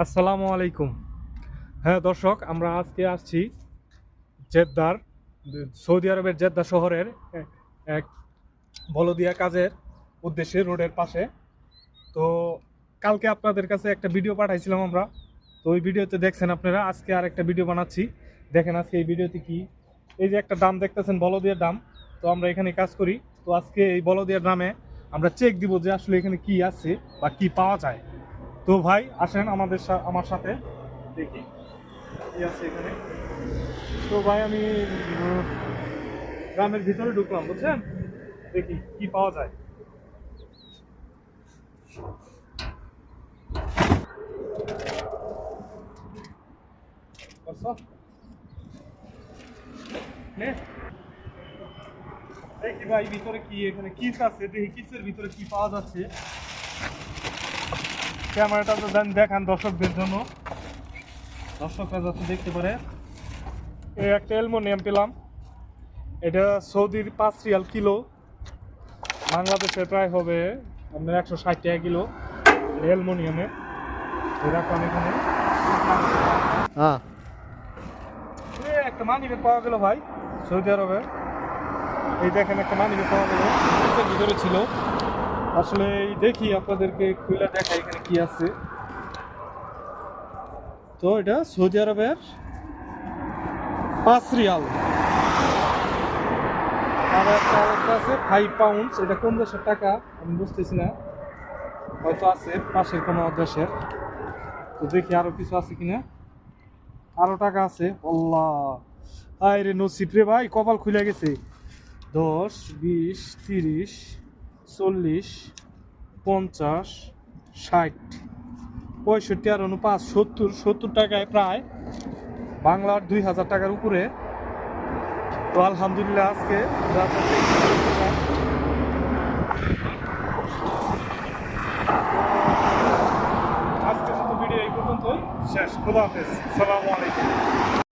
আসসালামু আলাইকুম। হ্যাঁ দর্শক, আমরা আজকে আসছি জেদ্দার, সৌদি আরবের জেদ্দা শহরের এক বলদিয়া কাজের উদ্দেশ্যে রোডের পাশে। তো কালকে আপনাদের কাছে একটা ভিডিও পাঠাইছিলাম আমরা, তো ওই ভিডিওতে দেখছেন আপনারা। আজকে আর একটা ভিডিও বানাচ্ছি, দেখেন আজকে এই ভিডিওতে কি। এই যে একটা ডাম দেখতেছেন, বলদিয়ার ডাম। তো আমরা এখানে কাজ করি। তো আজকে এই বলদিয়ার ডামে আমরা চেক দিব যে আসলে এখানে কি আছে বা কি পাওয়া যায়। তো ভাই আসেন আমার সাথে, দেখি কি আছে এখানে। তো ভাই আমি উম, গ্রামের ভিতরে ঢুকলাম, বুঝছেন। দেখি কি পাওয়া যায়। বুঝছো? নে, দেখি ভাই ভিতরে কি, এখানে কিস আছে, দেখি কিসের ভিতরে কি পাওয়া যাচ্ছে। ক্যামেরাটা তো দেখান দর্শকদের জন্য, দর্শকরা যাতে দেখতে পারে। এই একটা অ্যালুমিনিয়াম পেলাম, এটা সৌদির 5 রিয়াল কিলো, বাংলাদেশে প্রায় হবে আপনার 160 টাকা কিলো। অ্যালুমিনিয়ামের রাখলাম এখানে। হ্যাঁ। একটা মানি ব্যাগ পাওয়া গেল ভাই, সৌদি আরবে। এই দেখেন একটা মানি ব্যাগ পাওয়া গেল, এর ভিতরে ছিল। আসলে এই দেখি আপনাদেরকে খুলে দেখাই এখানে কি আছে। তো এটা সৌদি আরবের 5 রিয়াল। আর একটা আরেকটা আছে 5 পাউন্ড, এটা কোন দেশের টাকা আমি বুঝতেছি না, হয়তো আছে পাশের কোনো দেশের। তো দেখি আরো কিছু আছে কিনা। আরো টাকা আছে, আল্লাহ আয় রে নসিব রে ভাই, কপাল খুলে গেছে। 10, 20, 30, 40, 50, 60, 65 আর 5, 70 টাকায় প্রায় বাংলার 2000 টাকার উপরে। তো আলহামদুলিল্লাহ আজকে আজকে শুধু ভিডিও এই পর্যন্তই শেষ। খোদা হাফেজ, সালামু আলাইকুম।